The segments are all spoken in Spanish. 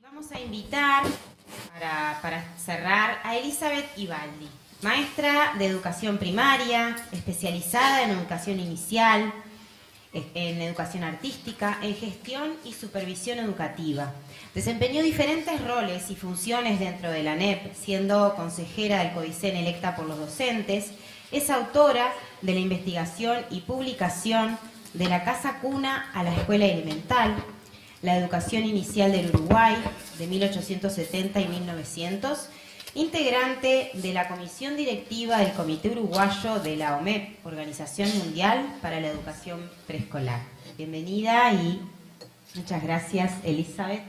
Vamos a invitar, para cerrar, a Elizabeth Ibaldi, maestra de educación primaria, especializada en educación inicial, en educación artística, en gestión y supervisión educativa. Desempeñó diferentes roles y funciones dentro de la ANEP, siendo consejera del CODICEN electa por los docentes. Es autora de la investigación y publicación de la Casa Cuna a la Escuela Elemental, la educación inicial del Uruguay, de 1870 y 1900, integrante de la comisión directiva del Comité Uruguayo de la OMEP, Organización Mundial para la Educación Preescolar. Bienvenida y muchas gracias, Elizabeth.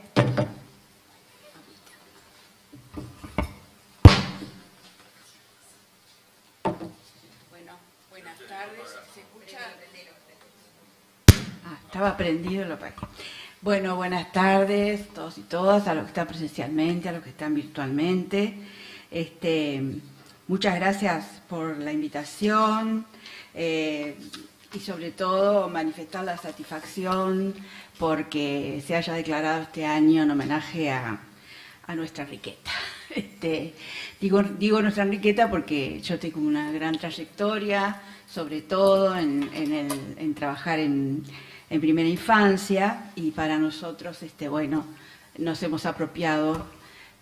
Bueno, buenas tardes. ¿Se escucha? Estaba prendido lo pagué. Bueno, buenas tardes todos y todas, a los que están presencialmente, a los que están virtualmente. Muchas gracias por la invitación y sobre todo manifestar la satisfacción porque se haya declarado este año en homenaje a nuestra Enriqueta. Digo nuestra Enriqueta porque yo tengo una gran trayectoria, sobre todo en trabajar en primera infancia, y para nosotros, nos hemos apropiado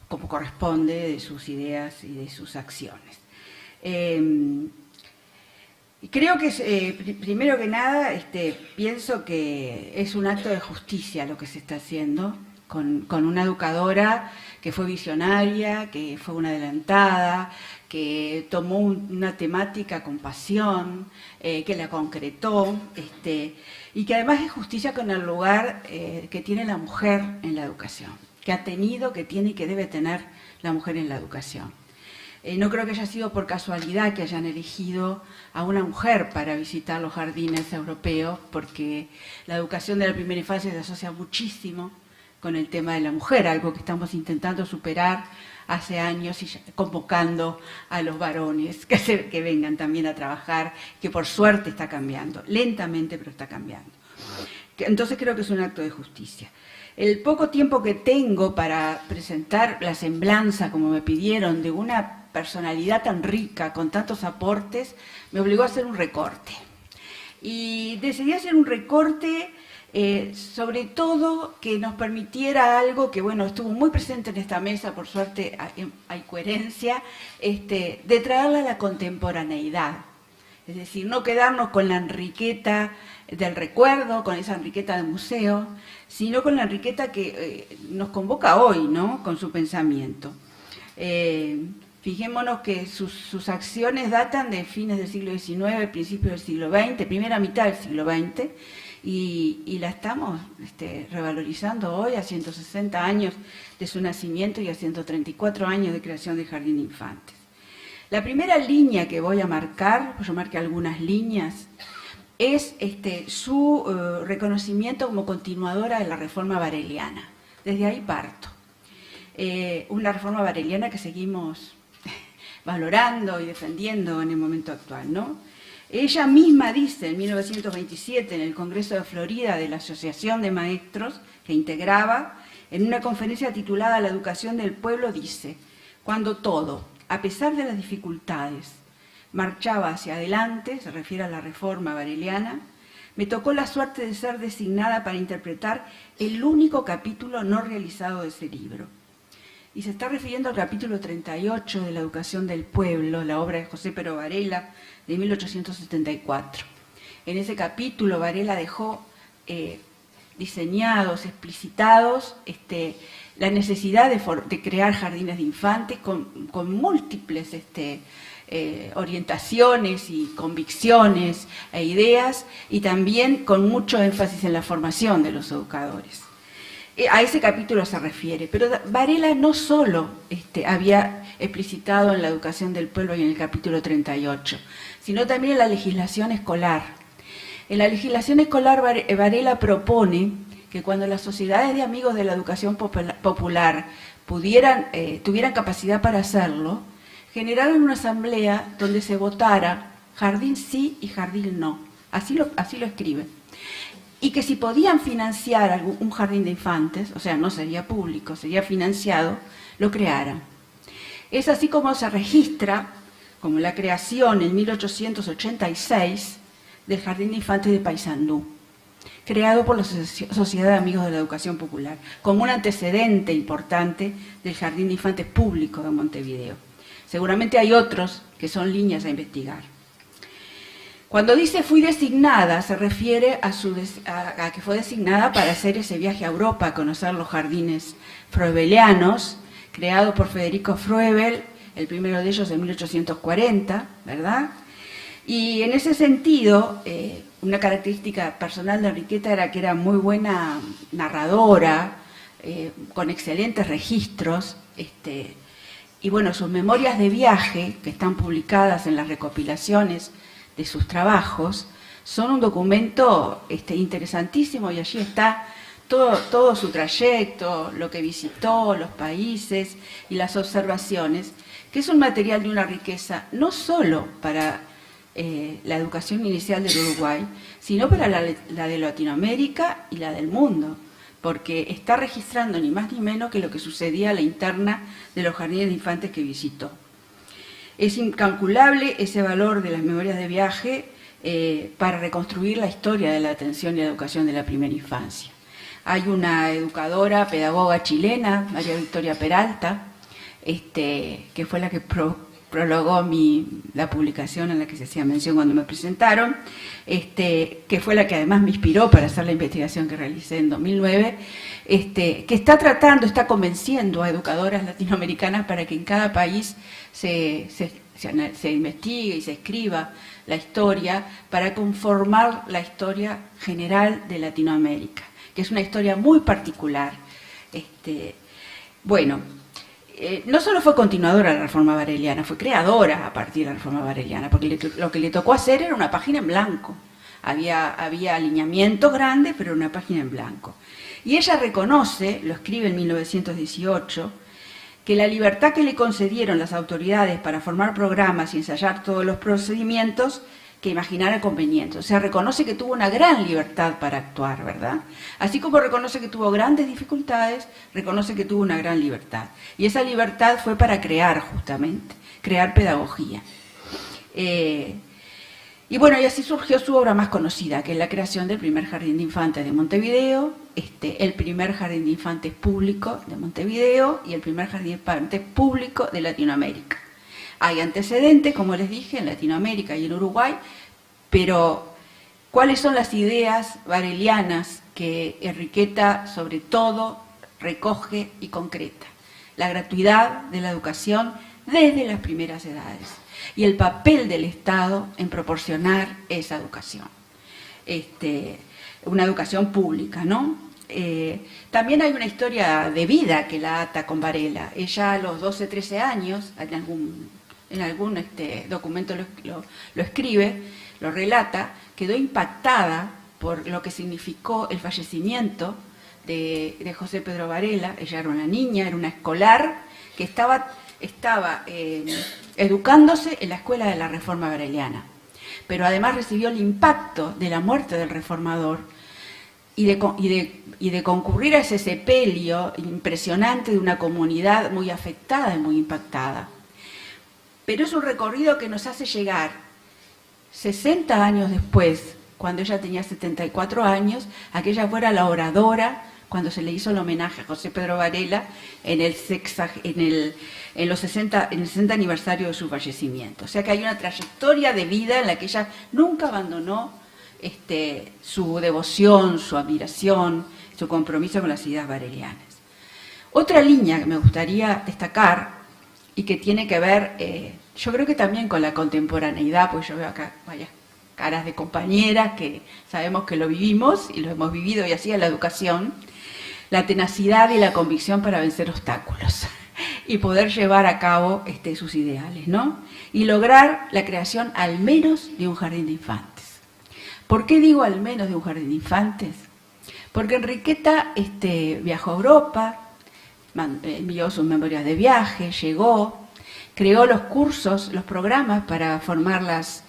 como corresponde de sus ideas y de sus acciones. Creo que, primero que nada, pienso que es un acto de justicia lo que se está haciendo con una educadora que fue visionaria, que fue una adelantada, que tomó una temática con pasión, que la concretó, y que además es justicia con el lugar que tiene la mujer en la educación, que ha tenido, que tiene y que debe tener la mujer en la educación. No creo que haya sido por casualidad que hayan elegido a una mujer para visitar los jardines europeos, porque la educación de la primera infancia se asocia muchísimo con el tema de la mujer, algo que estamos intentando superar hace años y convocando a los varones que vengan también a trabajar, que por suerte está cambiando, lentamente pero está cambiando. Entonces creo que es un acto de justicia. El poco tiempo que tengo para presentar la semblanza, como me pidieron, de una personalidad tan rica, con tantos aportes, me obligó a hacer un recorte. Y decidí hacer un recorte sobre todo que nos permitiera algo que, estuvo muy presente en esta mesa, por suerte hay coherencia, de traerla a la contemporaneidad. Es decir, no quedarnos con la Enriqueta del recuerdo, con esa Enriqueta de museo, sino con la Enriqueta que nos convoca hoy, ¿no?, con su pensamiento. Fijémonos que sus acciones datan de fines del siglo XIX, principios del siglo XX, primera mitad del siglo XX, y la estamos revalorizando hoy a 160 años de su nacimiento y a 134 años de creación del Jardín de Infantes. La primera línea que voy a marcar, pues yo marqué algunas líneas, es su reconocimiento como continuadora de la reforma vareliana. Desde ahí parto. Una reforma vareliana que seguimos valorando y defendiendo en el momento actual, ¿no? Ella misma dice en 1927 en el Congreso de Florida de la Asociación de Maestros que integraba, en una conferencia titulada La educación del pueblo, dice: cuando todo, a pesar de las dificultades, marchaba hacia adelante, se refiere a la reforma vareliana, me tocó la suerte de ser designada para interpretar el único capítulo no realizado de ese libro. Y se está refiriendo al capítulo 38 de la educación del pueblo, la obra de José Pero Varela, de 1874. En ese capítulo Varela dejó diseñados, explicitados, la necesidad de crear jardines de infantes con múltiples orientaciones y convicciones e ideas, y también con mucho énfasis en la formación de los educadores. A ese capítulo se refiere, pero Varela no solo había explicitado en la educación del pueblo y en el capítulo 38, sino también en la legislación escolar. En la legislación escolar Varela propone que cuando las sociedades de amigos de la educación popular tuvieran capacidad para hacerlo, generaran una asamblea donde se votara jardín sí y jardín no. Así lo escribe. y que si podían financiar un jardín de infantes, o sea, no sería público, sería financiado, lo crearan. Es así como se registra como la creación en 1886 del Jardín de Infantes de Paysandú, creado por la Sociedad de Amigos de la Educación Popular, como un antecedente importante del Jardín de Infantes Público de Montevideo. Seguramente hay otros que son líneas a investigar. Cuando dice fui designada, se refiere a que fue designada para hacer ese viaje a Europa, a conocer los jardines froebelianos, creado por Federico Froebel, el primero de ellos en 1840, ¿verdad? Y en ese sentido, una característica personal de Enriqueta era que era muy buena narradora, con excelentes registros, y bueno, sus memorias de viaje, que están publicadas en las recopilaciones de sus trabajos, son un documento interesantísimo, y allí está todo su trayecto, lo que visitó, los países y las observaciones, que es un material de una riqueza no solo para la educación inicial del Uruguay, sino para la de Latinoamérica y la del mundo, porque está registrando ni más ni menos que lo que sucedía a la interna de los jardines de infantes que visitó. Es incalculable ese valor de las memorias de viaje para reconstruir la historia de la atención y la educación de la primera infancia. Hay una educadora, pedagoga chilena, María Victoria Peralta, que fue la que prologó la publicación en la que se hacía mención cuando me presentaron, que fue la que además me inspiró para hacer la investigación que realicé en 2009, que está convenciendo a educadoras latinoamericanas para que en cada país se investigue y se escriba la historia para conformar la historia general de Latinoamérica, que es una historia muy particular. No solo fue continuadora de la Reforma Vareliana, fue creadora a partir de la Reforma Vareliana, porque lo que le tocó hacer era una página en blanco. Había alineamientos grandes, pero una página en blanco. Y ella reconoce, lo escribe en 1918, que la libertad que le concedieron las autoridades para formar programas y ensayar todos los procedimientos que imaginara convenientes. O sea, reconoce que tuvo una gran libertad para actuar, ¿verdad? Así como reconoce que tuvo grandes dificultades, reconoce que tuvo una gran libertad. Y esa libertad fue para crear, justamente, crear pedagogía. Y bueno, y así surgió su obra más conocida, que es la creación del primer jardín de infantes de Montevideo, el primer jardín de infantes público de Montevideo y el primer jardín de infantes público de Latinoamérica. Hay antecedentes, como les dije, en Latinoamérica y en Uruguay, pero ¿cuáles son las ideas varelianas que Enriqueta, sobre todo, recoge y concreta? La gratuidad de la educación desde las primeras edades y el papel del Estado en proporcionar esa educación, una educación pública, ¿no? También hay una historia de vida que la ata con Varela. Ella a los 12, 13 años, en algún documento lo escribe, lo relata, quedó impactada por lo que significó el fallecimiento de José Pedro Varela. Ella era una niña, era una escolar que estaba educándose en la escuela de la Reforma Vareliana, pero además recibió el impacto de la muerte del reformador y de concurrir a ese sepelio impresionante de una comunidad muy afectada y muy impactada. Pero es un recorrido que nos hace llegar 60 años después, cuando ella tenía 74 años, a que ella fuera la oradora cuando se le hizo el homenaje a José Pedro Varela en el 60 aniversario de su fallecimiento. O sea que hay una trayectoria de vida en la que ella nunca abandonó su devoción, su admiración, su compromiso con las ideas varelianas. Otra línea que me gustaría destacar y que tiene que ver, yo creo que también con la contemporaneidad, pues yo veo acá varias caras de compañeras que sabemos que lo vivimos y lo hemos vivido y así en la educación, la tenacidad y la convicción para vencer obstáculos y poder llevar a cabo sus ideales, ¿no? Y lograr la creación al menos de un jardín de infantes. ¿Por qué digo al menos de un jardín de infantes? Porque Enriqueta viajó a Europa, envió sus memorias de viaje, llegó, creó los cursos, los programas para formar las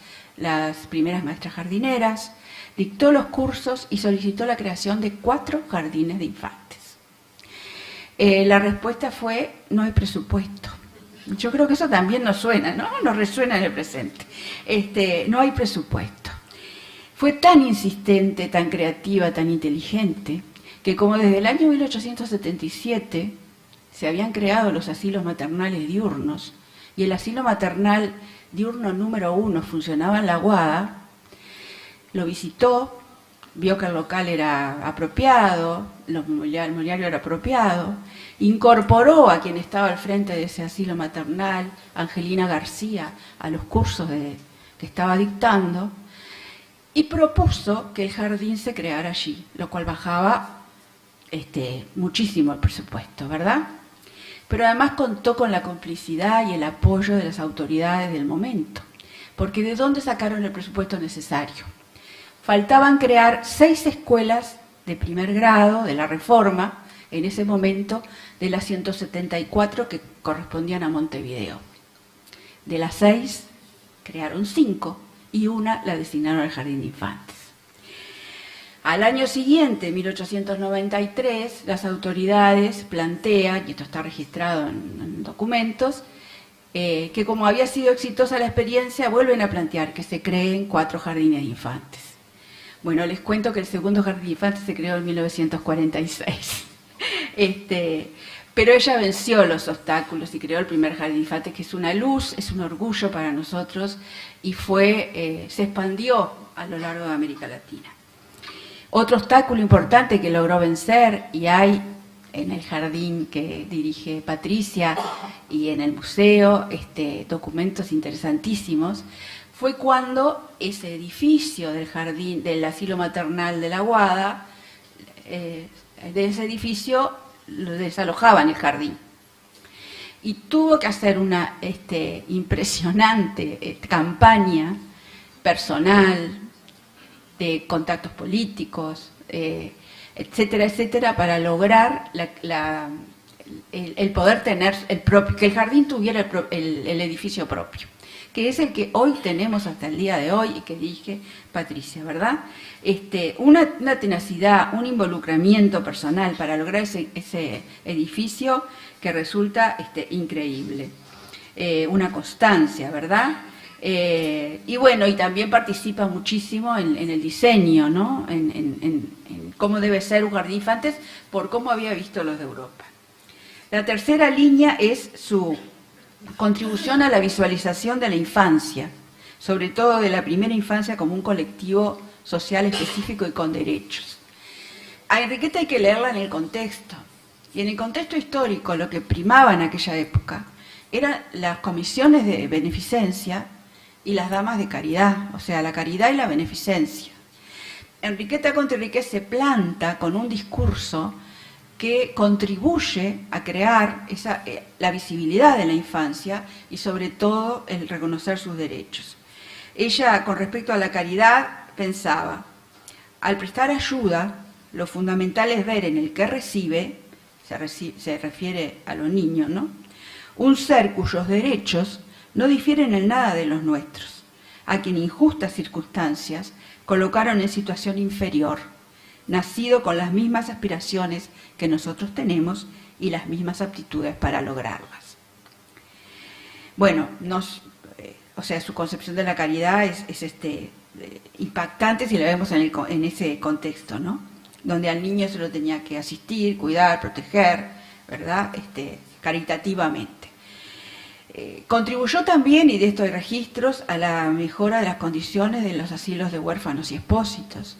primeras maestras jardineras, Dictó los cursos y solicitó la creación de 4 jardines de infantes. La respuesta fue: no hay presupuesto. Yo creo que eso también nos suena, ¿no? Nos resuena en el presente. No hay presupuesto. Fue tan insistente, tan creativa, tan inteligente, que como desde el año 1877 se habían creado los asilos maternales diurnos, y el asilo maternal diurno número 1 funcionaba en La Aguada, lo visitó, vio que el local era apropiado, el mobiliario era apropiado, incorporó a quien estaba al frente de ese asilo maternal, Angelina García, a los cursos que estaba dictando, y propuso que el jardín se creara allí, lo cual bajaba muchísimo el presupuesto, ¿verdad? Pero además contó con la complicidad y el apoyo de las autoridades del momento, porque ¿de dónde sacaron el presupuesto necesario? Faltaban crear 6 escuelas de primer grado de la Reforma, en ese momento, de las 174 que correspondían a Montevideo. De las 6, crearon 5 y una la designaron al Jardín de Infantes. Al año siguiente, 1893, las autoridades plantean, y esto está registrado en documentos, que como había sido exitosa la experiencia, vuelven a plantear que se creen 4 jardines de infantes. Bueno, les cuento que el segundo jardín de infantes se creó en 1946. Pero ella venció los obstáculos y creó el primer jardín de infantes, que es una luz, es un orgullo para nosotros, y se expandió a lo largo de América Latina. Otro obstáculo importante que logró vencer, y hay en el jardín que dirige Patricia y en el museo documentos interesantísimos, fue cuando ese edificio del jardín, del asilo maternal de La Aguada, de ese edificio lo desalojaban el jardín. Y tuvo que hacer una impresionante campaña personal, de contactos políticos, etcétera, etcétera, para lograr el poder tener que el jardín tuviera el edificio propio, que es el que hoy tenemos hasta el día de hoy y que dije Patricia, ¿verdad? Una tenacidad, un involucramiento personal para lograr ese edificio que resulta increíble. Una constancia, ¿verdad? Y bueno, y también participa muchísimo en el diseño, ¿no? En cómo debe ser un jardín de infantes, por cómo había visto los de Europa. La tercera línea es su contribución a la visualización de la infancia, sobre todo de la primera infancia como un colectivo social específico y con derechos. A Enriqueta hay que leerla en el contexto, y en el contexto histórico lo que primaba en aquella época eran las comisiones de beneficencia y las damas de caridad, o sea, la caridad y la beneficencia. Enriqueta Conterriquez se planta con un discurso que contribuye a crear la visibilidad de la infancia y sobre todo el reconocer sus derechos. Ella, con respecto a la caridad, pensaba: al prestar ayuda, lo fundamental es ver en el que recibe, se refiere a los niños, ¿no?, un ser cuyos derechos no difieren en nada de los nuestros, a quien injustas circunstancias colocaron en situación inferior, nacido con las mismas aspiraciones que nosotros tenemos y las mismas aptitudes para lograrlas. Bueno, o sea, su concepción de la caridad es impactante si la vemos en ese contexto, ¿no?, donde al niño se lo tenía que asistir, cuidar, proteger, ¿verdad?, caritativamente. Contribuyó también, y de esto hay registros, a la mejora de las condiciones de los asilos de huérfanos y expósitos,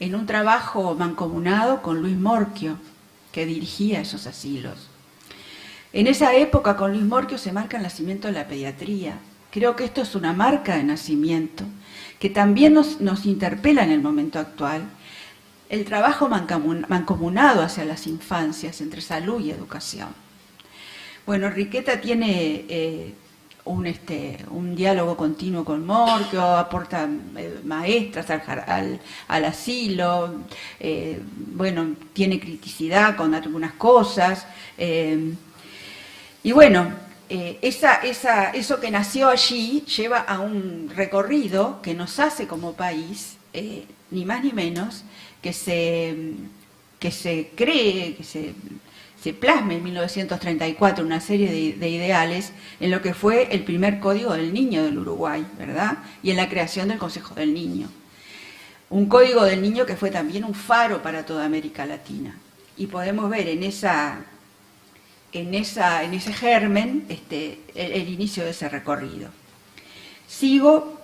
en un trabajo mancomunado con Luis Morquio, que dirigía esos asilos. En esa época, con Luis Morquio, se marca el nacimiento de la pediatría. Creo que esto es una marca de nacimiento que también nos interpela en el momento actual. El trabajo mancomunado hacia las infancias, entre salud y educación. Bueno, Enriqueta tiene un diálogo continuo con Morquio, aporta maestras al asilo, bueno, tiene criticidad con algunas cosas, y bueno, eso que nació allí lleva a un recorrido que nos hace como país ni más ni menos, que se plasme en 1934 una serie de ideales en lo que fue el primer Código del Niño del Uruguay, ¿verdad? Y en la creación del Consejo del Niño. Un Código del Niño que fue también un faro para toda América Latina. Y podemos ver en ese germen el inicio de ese recorrido. Sigo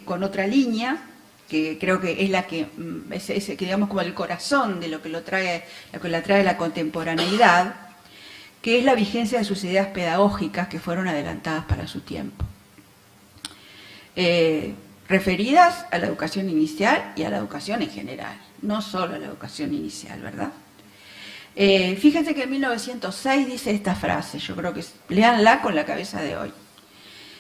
con otra línea, que creo que es la que digamos como el corazón de lo que la trae la contemporaneidad, que es la vigencia de sus ideas pedagógicas que fueron adelantadas para su tiempo, referidas a la educación inicial y a la educación en general, no solo a la educación inicial, ¿verdad? Fíjense que en 1906 dice esta frase, yo creo que léanla con la cabeza de hoy.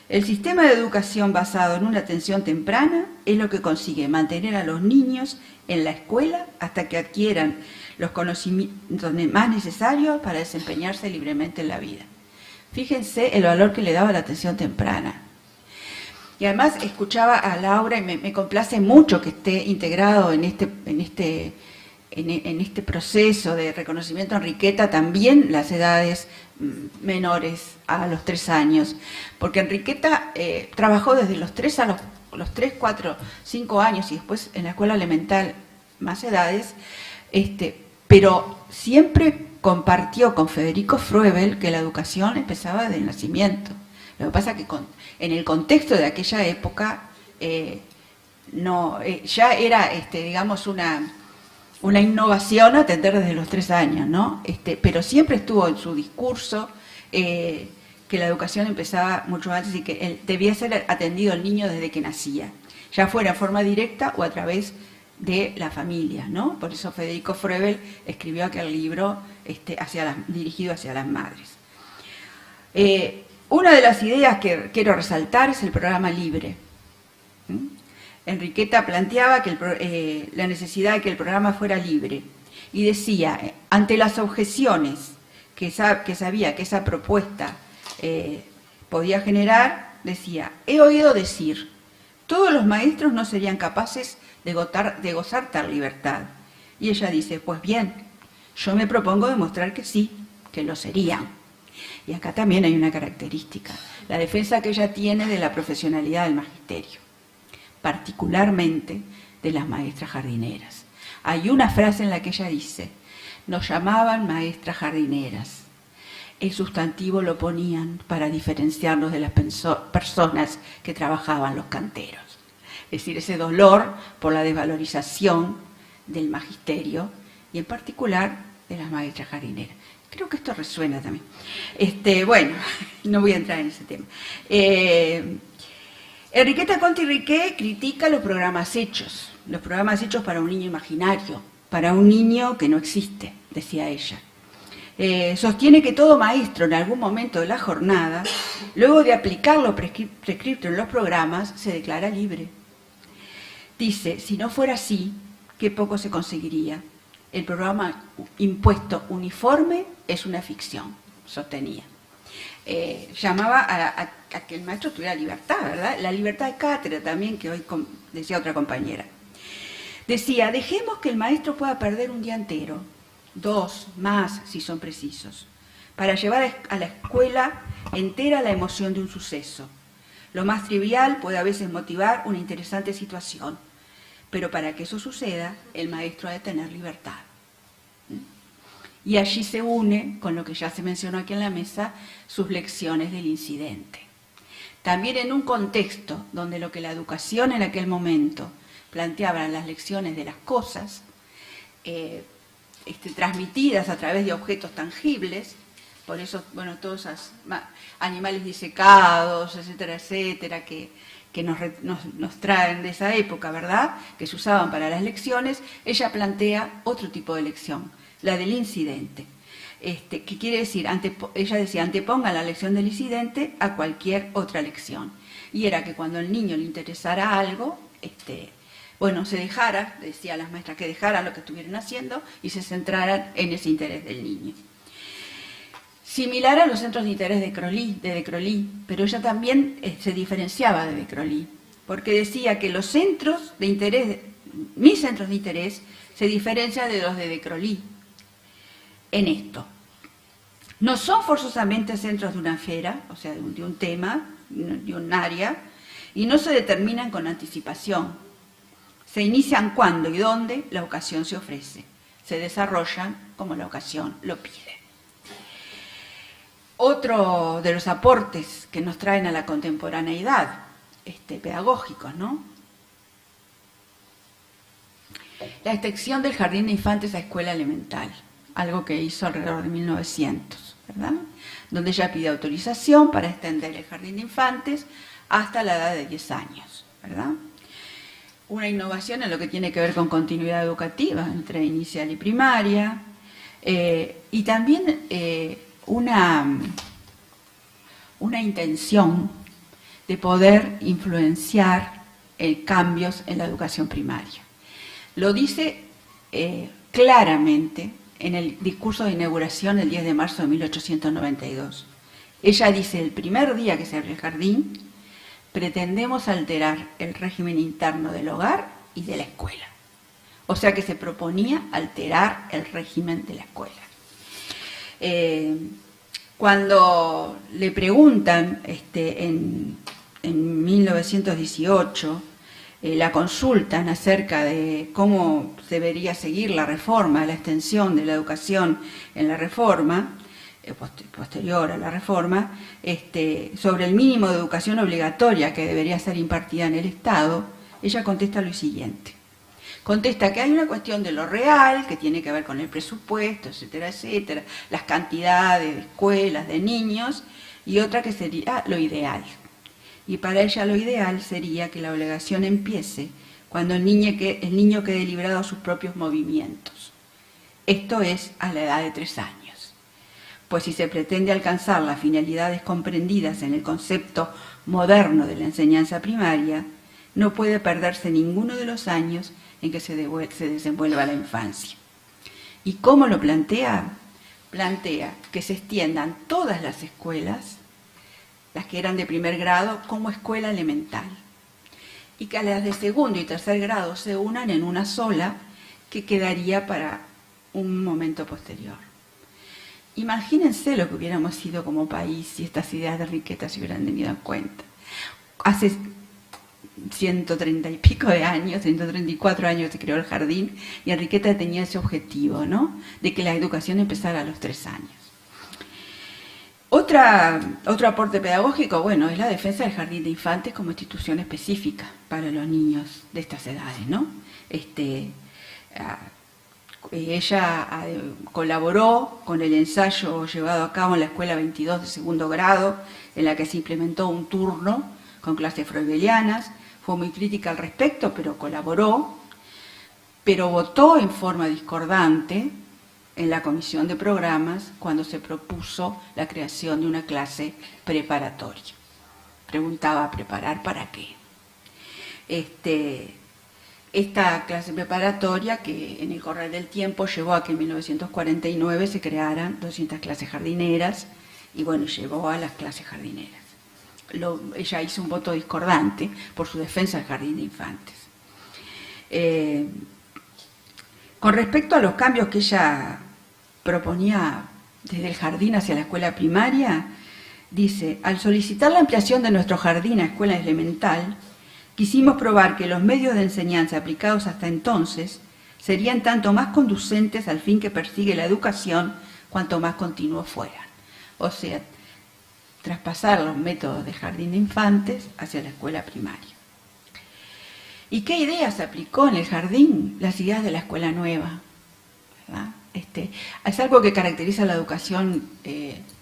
El sistema de educación basado en una atención temprana es lo que consigue mantener a los niños en la escuela hasta que adquieran los conocimientos más necesarios para desempeñarse libremente en la vida. Fíjense el valor que le daba la atención temprana. Y además escuchaba a Laura y me complace mucho que esté integrado en este proceso de reconocimiento en Enriqueta también las edades menores a los 3 años, porque Enriqueta trabajó desde los 3 a los 3, 4, 5 años y después en la escuela elemental más edades, pero siempre compartió con Federico Froebel que la educación empezaba desde el nacimiento. Lo que pasa es que en el contexto de aquella época ya era, digamos, una innovación atender desde los 3 años, ¿no? Pero siempre estuvo en su discurso que la educación empezaba mucho antes y que debía ser atendido el niño desde que nacía, ya fuera en forma directa o a través de la familia, ¿no? Por eso Federico Froebel escribió aquel libro dirigido hacia las madres. Una de las ideas que quiero resaltar es el programa libre. Enriqueta planteaba que la necesidad de que el programa fuera libre y decía, ante las objeciones que sabía que esa propuesta podía generar, decía, he oído decir, todos los maestros no serían capaces de gozar tal libertad. Y ella dice, pues bien, yo me propongo demostrar que sí, que lo serían. Y acá también hay una característica, la defensa que ella tiene de la profesionalidad del magisterio, particularmente de las maestras jardineras. Hay una frase en la que ella dice, nos llamaban maestras jardineras. El sustantivo lo ponían para diferenciarnos de las personas que trabajaban los canteros. Es decir, ese dolor por la desvalorización del magisterio y en particular de las maestras jardineras. Creo que esto resuena también. Bueno, no voy a entrar en ese tema. Enriqueta Conti Riquet critica los programas hechos para un niño imaginario, para un niño que no existe, decía ella. Sostiene que todo maestro en algún momento de la jornada, luego de aplicar lo prescripto en los programas, se declara libre. Dice, si no fuera así, qué poco se conseguiría. El programa impuesto uniforme es una ficción, sostenía. Llamaba a que el maestro tuviera libertad, ¿verdad? La libertad de cátedra también, que hoy decía otra compañera. Decía, dejemos que el maestro pueda perder un día entero, 2 más si son precisos, para llevar a la escuela entera la emoción de un suceso. Lo más trivial puede a veces motivar una interesante situación, pero para que eso suceda, el maestro ha de tener libertad. Y allí se une, con lo que ya se mencionó aquí en la mesa, sus lecciones del incidente. También en un contexto donde lo que la educación en aquel momento planteaba las lecciones de las cosas, transmitidas a través de objetos tangibles, por eso, bueno, todos esos animales disecados, etcétera, etcétera, que nos traen de esa época, ¿verdad?, que se usaban para las lecciones, ella plantea otro tipo de lección, la del incidente. Que quiere decir, ella decía, anteponga la lección del incidente a cualquier otra lección. Y era que cuando al niño le interesara algo, se dejara, decía las maestras, que dejaran lo que estuvieran haciendo y se centraran en ese interés del niño. Similar a los centros de interés de De Crolí, pero ella también se diferenciaba de Crolí, porque decía que los centros de interés mis centros de interés se diferencian de los de Decroly en esto. No son forzosamente centros de una esfera, o sea, de un tema, de un área, y no se determinan con anticipación. Se inician cuando y dónde la ocasión se ofrece. Se desarrollan como la ocasión lo pide. Otro de los aportes que nos traen a la contemporaneidad pedagógicos, ¿no? La extensión del jardín de infantes a escuela elemental, algo que hizo alrededor de 1900, ¿verdad? Donde ella pide autorización para extender el jardín de infantes hasta la edad de 10 años, ¿verdad? Una innovación en lo que tiene que ver con continuidad educativa entre inicial y primaria, y también una intención de poder influenciar cambios en la educación primaria. Lo dice claramente en el discurso de inauguración el 10 de marzo de 1892. Ella dice, el primer día que se abre el jardín, pretendemos alterar el régimen interno del hogar y de la escuela. O sea que se proponía alterar el régimen de la escuela. Cuando le preguntan en 1918, la consultan acerca de cómo se debería seguir la reforma, la extensión de la educación en la reforma, posterior a la reforma, sobre el mínimo de educación obligatoria que debería ser impartida en el Estado, ella contesta lo siguiente. Contesta que hay una cuestión de lo real, que tiene que ver con el presupuesto, etcétera, etcétera, las cantidades de escuelas, de niños, y otra que sería lo ideal. Y para ella lo ideal sería que la obligación empiece cuando el niño quede librado a sus propios movimientos. Esto es a la edad de 3 años. Pues si se pretende alcanzar las finalidades comprendidas en el concepto moderno de la enseñanza primaria, no puede perderse ninguno de los años en que se desenvuelva la infancia. ¿Y cómo lo plantea? Plantea que se extiendan todas las escuelas, las que eran de primer grado, como escuela elemental, y que las de segundo y tercer grado se unan en una sola que quedaría para un momento posterior. Imagínense lo que hubiéramos sido como país si estas ideas de Enriqueta se hubieran tenido en cuenta. Hace 130 y pico de años, 134 años se creó el jardín, y Enriqueta tenía ese objetivo, ¿no?, de que la educación empezara a los 3 años. Otro aporte pedagógico, bueno, es la defensa del jardín de infantes como institución específica para los niños de estas edades, ¿no? Ella colaboró con el ensayo llevado a cabo en la Escuela 22 de segundo grado, en la que se implementó un turno con clases freudelianas. Fue muy crítica al respecto, pero colaboró, pero votó en forma discordante en la comisión de programas cuando se propuso la creación de una clase preparatoria. Preguntaba, ¿preparar para qué? Esta clase preparatoria, que en el correr del tiempo llevó a que en 1949 se crearan 200 clases jardineras, y bueno, llegó a las clases jardineras. Ella hizo un voto discordante por su defensa del jardín de infantes. Con respecto a los cambios que ella proponía desde el jardín hacia la escuela primaria, dice, al solicitar la ampliación de nuestro jardín a escuela elemental, quisimos probar que los medios de enseñanza aplicados hasta entonces serían tanto más conducentes al fin que persigue la educación cuanto más continuos fueran. O sea, traspasar los métodos de jardín de infantes hacia la escuela primaria. ¿Y qué ideas aplicó en el jardín? Las ideas de la escuela nueva, ¿verdad? Es algo que caracteriza la educación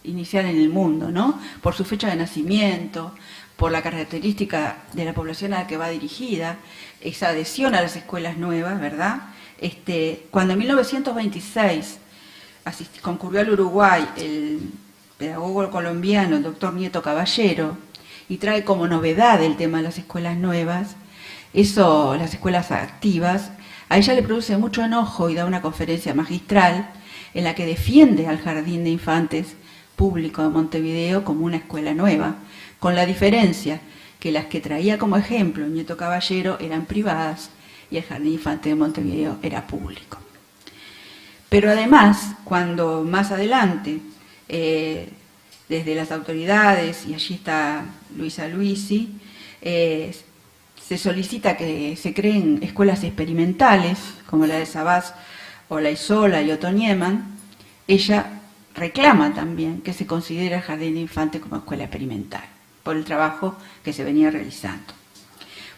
inicial en el mundo, ¿no? Por su fecha de nacimiento, por la característica de la población a la que va dirigida, esa adhesión a las escuelas nuevas, ¿verdad? Cuando en 1926 concurrió al Uruguay el pedagogo colombiano, el doctor Nieto Caballero, y trae como novedad el tema de las escuelas nuevas, las escuelas activas, a ella le produce mucho enojo y da una conferencia magistral en la que defiende al Jardín de Infantes Público de Montevideo como una escuela nueva, con la diferencia que las que traía como ejemplo Nieto Caballero eran privadas y el Jardín Infante de Montevideo era público. Pero además, cuando más adelante, desde las autoridades, y allí está Luisa Luisi, se solicita que se creen escuelas experimentales, como la de Sabás o la Isola y Otto Niemann, ella reclama también que se considere el Jardín de Infantes como escuela experimental, por el trabajo que se venía realizando.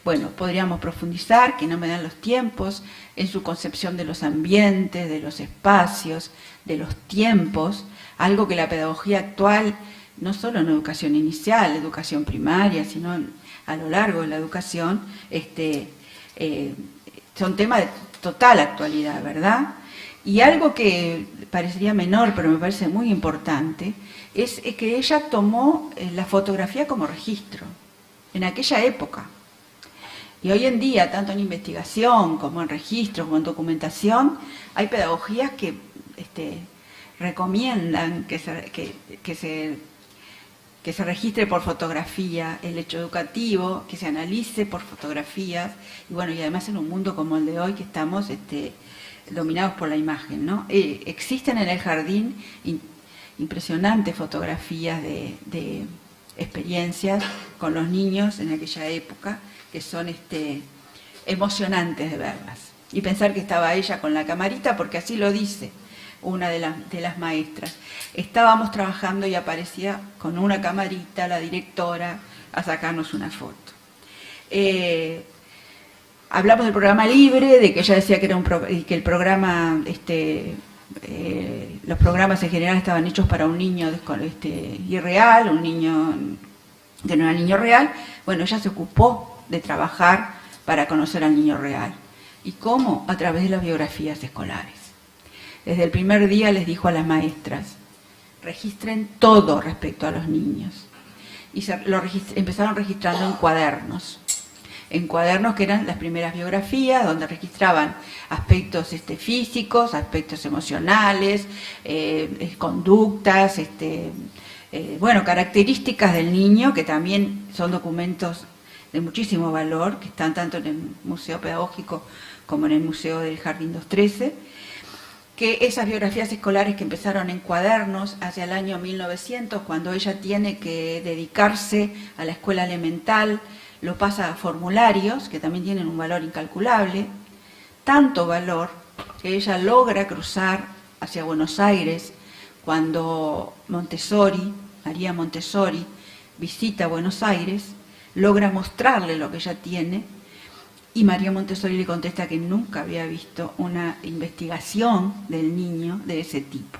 Bueno, podríamos profundizar, que no me dan los tiempos, en su concepción de los ambientes, de los espacios, de los tiempos, algo que la pedagogía actual, no solo en educación inicial, educación primaria, sino a lo largo de la educación, son temas de total actualidad, ¿verdad? Y algo que parecería menor, pero me parece muy importante, es que ella tomó la fotografía como registro, en aquella época. Y hoy en día, tanto en investigación como en registro, como en documentación, hay pedagogías que recomiendan que se registre por fotografía el hecho educativo, que se analice por fotografías, y bueno, y además en un mundo como el de hoy que estamos dominados por la imagen, ¿no? Existen en el jardín impresionantes fotografías de experiencias con los niños en aquella época, que son emocionantes de verlas. Y pensar que estaba ella con la camarita, porque así lo dice una de las maestras. Estábamos trabajando y aparecía con una camarita la directora a sacarnos una foto. Hablamos del programa libre, de que ella decía que que el programa, los programas en general estaban hechos para un niño irreal, un niño que no era niño real. Bueno, ella se ocupó de trabajar para conocer al niño real. ¿Y cómo? A través de las biografías escolares. Desde el primer día les dijo a las maestras, registren todo respecto a los niños. Y empezaron registrando en cuadernos que eran las primeras biografías, donde registraban aspectos físicos, aspectos emocionales, conductas, características del niño, que también son documentos de muchísimo valor, que están tanto en el Museo Pedagógico como en el Museo del Jardín 213, que esas biografías escolares que empezaron en cuadernos hacia el año 1900, cuando ella tiene que dedicarse a la escuela elemental, lo pasa a formularios, que también tienen un valor incalculable, tanto valor que ella logra cruzar hacia Buenos Aires cuando María Montessori, visita Buenos Aires, logra mostrarle lo que ella tiene, y María Montessori le contesta que nunca había visto una investigación del niño de ese tipo.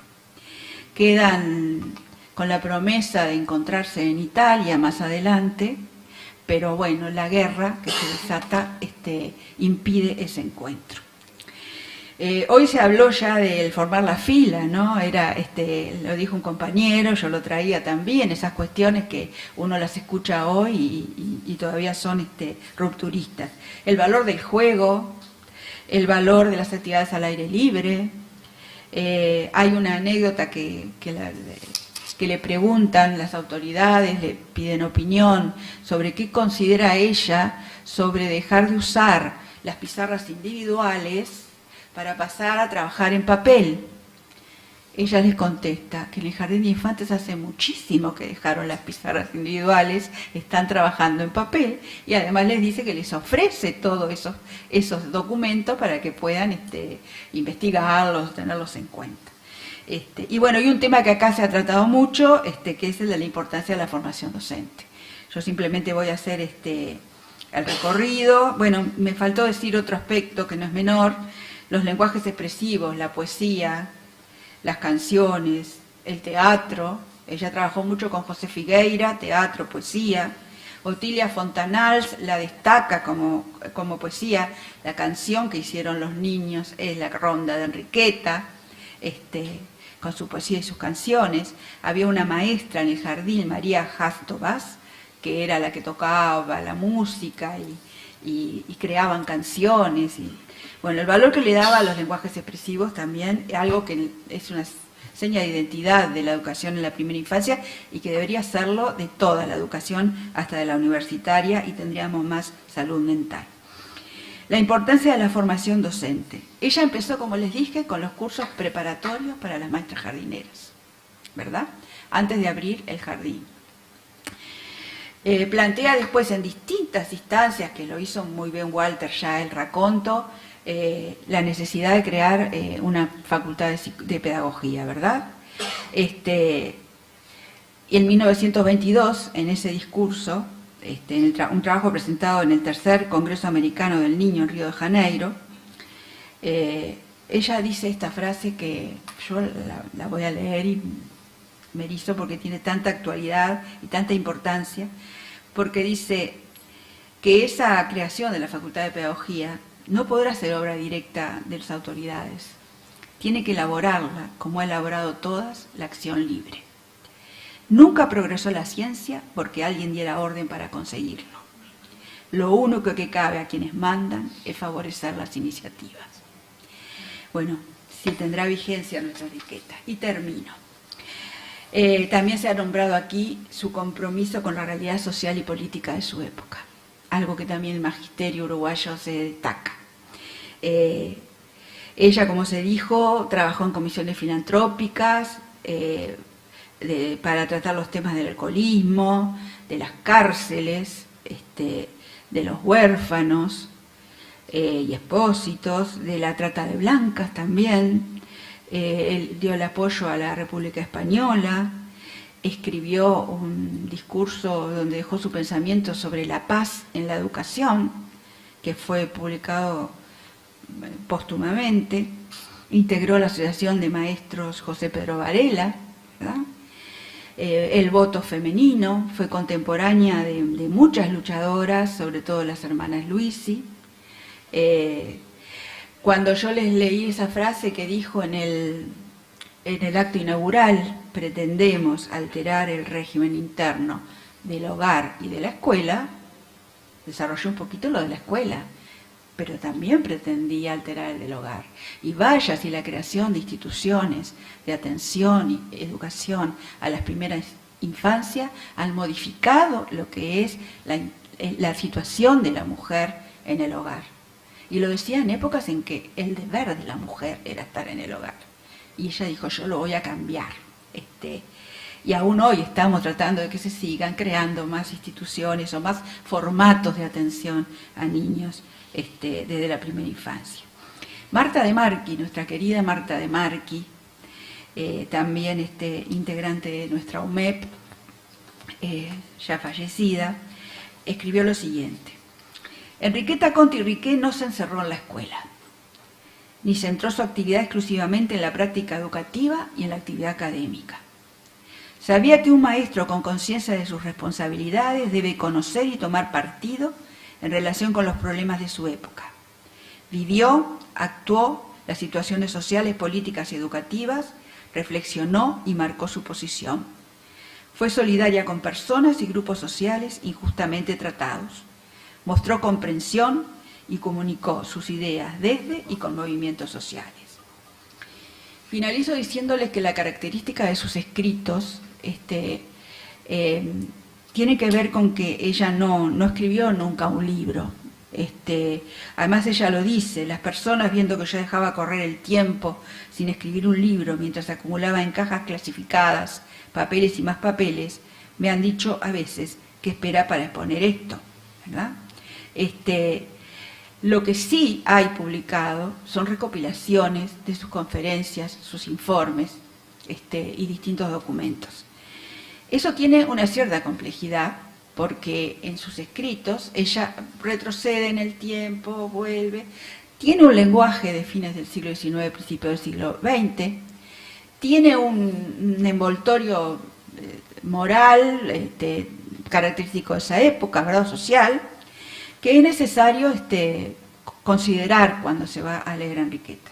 Quedan con la promesa de encontrarse en Italia más adelante, pero bueno, la guerra que se desata impide ese encuentro. Hoy se habló ya del formar la fila, ¿no? Lo dijo un compañero, yo lo traía también, esas cuestiones que uno las escucha hoy y todavía son rupturistas. El valor del juego, el valor de las actividades al aire libre. Hay una anécdota que le preguntan las autoridades, le piden opinión sobre qué considera ella sobre dejar de usar las pizarras individuales para pasar a trabajar en papel. Ella les contesta que en el Jardín de Infantes hace muchísimo que dejaron las pizarras individuales, están trabajando en papel, y además les dice que les ofrece todos esos documentos para que puedan investigarlos, tenerlos en cuenta. Y bueno, y un tema que acá se ha tratado mucho, que es el de la importancia de la formación docente. Yo simplemente voy a hacer el recorrido. Bueno, me faltó decir otro aspecto que no es menor: los lenguajes expresivos, la poesía, las canciones, el teatro. Ella trabajó mucho con José Figueira, teatro, poesía. Otilia Fontanals la destaca como poesía. La canción que hicieron los niños es la Ronda de Enriqueta, con su poesía y sus canciones. Había una maestra en el jardín, María Jastovas, que era la que tocaba la música y creaban canciones. Bueno, el valor que le daba a los lenguajes expresivos también, algo que es una seña de identidad de la educación en la primera infancia y que debería serlo de toda la educación, hasta de la universitaria, y tendríamos más salud mental. La importancia de la formación docente. Ella empezó, como les dije, con los cursos preparatorios para las maestras jardineras, ¿verdad? Antes de abrir el jardín. Plantea después en distintas instancias, que lo hizo muy bien Walter ya el raconto, la necesidad de crear una facultad de pedagogía, ¿verdad? Y en 1922, en ese discurso, un trabajo presentado en el tercer Congreso Americano del Niño en Río de Janeiro, ella dice esta frase que yo la voy a leer y me erizo porque tiene tanta actualidad y tanta importancia, porque dice que esa creación de la Facultad de Pedagogía no podrá ser obra directa de las autoridades, tiene que elaborarla, como ha elaborado todas, la acción libre. Nunca progresó la ciencia porque alguien diera orden para conseguirlo. Lo único que cabe a quienes mandan es favorecer las iniciativas. Bueno, si tendrá vigencia nuestra etiqueta. Y termino. También se ha nombrado aquí su compromiso con la realidad social y política de su época, algo que también el magisterio uruguayo se destaca. Ella, como se dijo, trabajó en comisiones filantrópicas, para tratar los temas del alcoholismo, de las cárceles, de los huérfanos y expósitos, de la trata de blancas también. Él dio el apoyo a la República Española, escribió un discurso donde dejó su pensamiento sobre la paz en la educación, que fue publicado póstumamente. Integró la Asociación de Maestros José Pedro Varela, ¿verdad? El voto femenino, fue contemporánea de muchas luchadoras, sobre todo las hermanas Luisi. Cuando yo les leí esa frase que dijo en el acto inaugural, pretendemos alterar el régimen interno del hogar y de la escuela, desarrolló un poquito lo de la escuela, pero también pretendía alterar el del hogar. Y vaya si la creación de instituciones de atención y educación a las primeras infancias han modificado lo que es la situación de la mujer en el hogar. Y lo decía en épocas en que el deber de la mujer era estar en el hogar. Y ella dijo, yo lo voy a cambiar. Y aún hoy estamos tratando de que se sigan creando más instituciones o más formatos de atención a niños desde la primera infancia. Marta de Marchi, nuestra querida Marta de Marchi, también integrante de nuestra UMEP, ya fallecida, escribió lo siguiente: Enriqueta Conti Riquet no se encerró en la escuela, ni centró su actividad exclusivamente en la práctica educativa y en la actividad académica. Sabía que un maestro con conciencia de sus responsabilidades debe conocer y tomar partido en relación con los problemas de su época. Vivió, actuó las situaciones sociales, políticas y educativas, reflexionó y marcó su posición. Fue solidaria con personas y grupos sociales injustamente tratados. Mostró comprensión y comunicó sus ideas desde y con movimientos sociales. Finalizo diciéndoles que la característica de sus escritos tiene que ver con que ella no escribió nunca un libro. Además ella lo dice, las personas viendo que yo dejaba correr el tiempo sin escribir un libro mientras acumulaba en cajas clasificadas papeles y más papeles, me han dicho a veces que espera para exponer esto, ¿verdad? Lo que sí hay publicado son recopilaciones de sus conferencias, sus informes y distintos documentos. Eso tiene una cierta complejidad porque en sus escritos ella retrocede en el tiempo, vuelve, tiene un lenguaje de fines del siglo XIX, principios del siglo XX, tiene un envoltorio moral característico de esa época, ¿verdad? Social, que es necesario considerar cuando se va a leer a Enriqueta.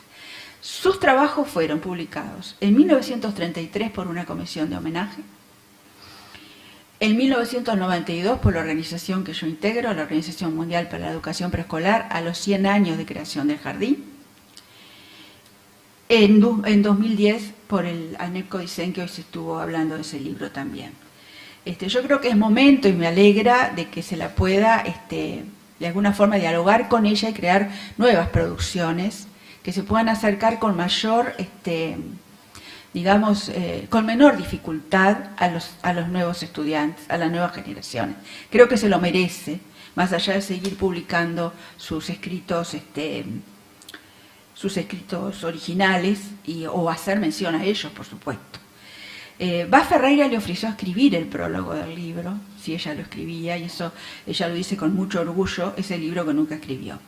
Sus trabajos fueron publicados en 1933 por una comisión de homenaje, en 1992 por la organización que yo integro, la Organización Mundial para la Educación Preescolar, a los 100 años de creación del jardín, en 2010 por el ANEP Codicen, que hoy se estuvo hablando de ese libro también. Yo creo que es momento y me alegra de que se la pueda de alguna forma dialogar con ella y crear nuevas producciones que se puedan acercar con mayor, digamos, con menor dificultad a los nuevos estudiantes, a las nuevas generaciones. Creo que se lo merece, más allá de seguir publicando sus escritos originales o hacer mención a ellos, por supuesto. Bas Ferreira le ofreció escribir el prólogo del libro, si ella lo escribía, y eso ella lo dice con mucho orgullo, ese libro que nunca escribió.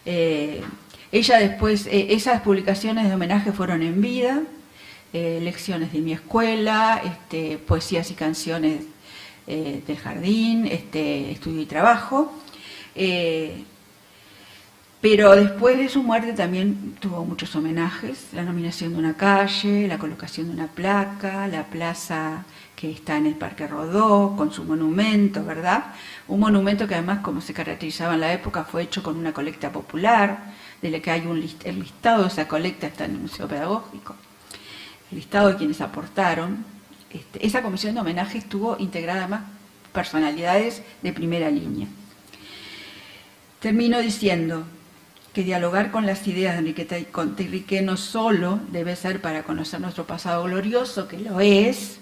Ella después, esas publicaciones de homenaje fueron en vida, lecciones de mi escuela, poesías y canciones del jardín, estudio y trabajo. Pero después de su muerte también tuvo muchos homenajes, la nominación de una calle, la colocación de una placa, la plaza que está en el Parque Rodó, con su monumento, ¿verdad? Un monumento que además, como se caracterizaba en la época, fue hecho con una colecta popular, de la que hay el listado de esa colecta está en el Museo Pedagógico, el listado de quienes aportaron. Esa comisión de homenaje estuvo integrada además personalidades de primera línea. Termino diciendo que dialogar con las ideas de Enriqueta Contirriqué no solo debe ser para conocer nuestro pasado glorioso, que lo es,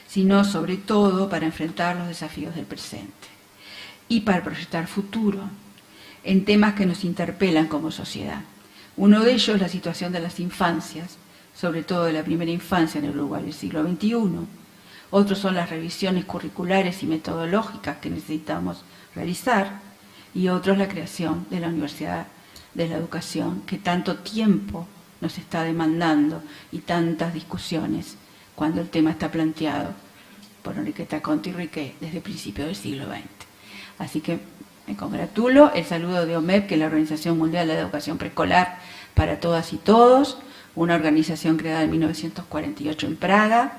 sino sobre todo para enfrentar los desafíos del presente y para proyectar futuro en temas que nos interpelan como sociedad. Uno de ellos es la situación de las infancias, sobre todo de la primera infancia en el Uruguay del siglo XXI. Otros son las revisiones curriculares y metodológicas que necesitamos realizar, y otros la creación de la Universidad de la Educación, que tanto tiempo nos está demandando y tantas discusiones cuando el tema está planteado por Enriqueta Contirriqué desde principios del siglo XX. Así que me congratulo, el saludo de OMEP, que es la Organización Mundial de la Educación Preescolar para Todas y Todos, una organización creada en 1948 en Praga,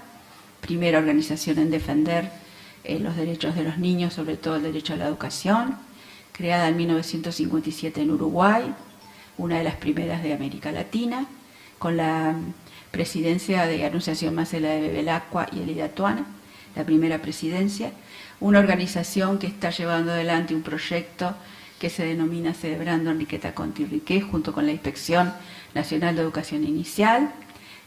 primera organización en defender los derechos de los niños, sobre todo el derecho a la educación, creada en 1957 en Uruguay, una de las primeras de América Latina, con la presidencia de Anunciación Macela de Bevilacqua y Elida Tuana, la primera presidencia, una organización que está llevando adelante un proyecto que se denomina Celebrando Enriqueta Contirriqué, junto con la Inspección Nacional de Educación Inicial,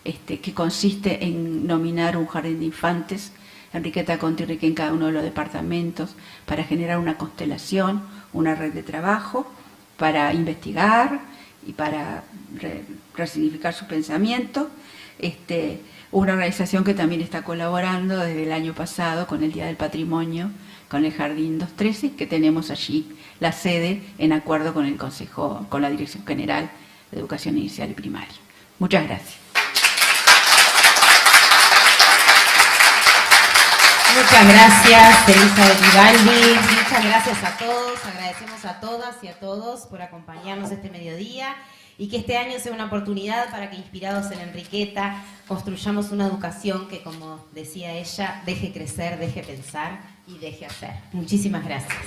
que consiste en nominar un jardín de infantes, Enriqueta Contirriqué, en cada uno de los departamentos, para generar una constelación, una red de trabajo, para investigar y para resignificar su pensamiento. Una organización que también está colaborando desde el año pasado con el Día del Patrimonio, con el Jardín 213, que tenemos allí la sede en acuerdo con el Consejo, con la Dirección General de Educación Inicial y Primaria. Muchas gracias. Muchas gracias, Elizabeth Ibaldi. Muchas gracias a todos. Agradecemos a todas y a todos por acompañarnos este mediodía y que este año sea una oportunidad para que, inspirados en Enriqueta, construyamos una educación que, como decía ella, deje crecer, deje pensar y deje hacer. Muchísimas gracias.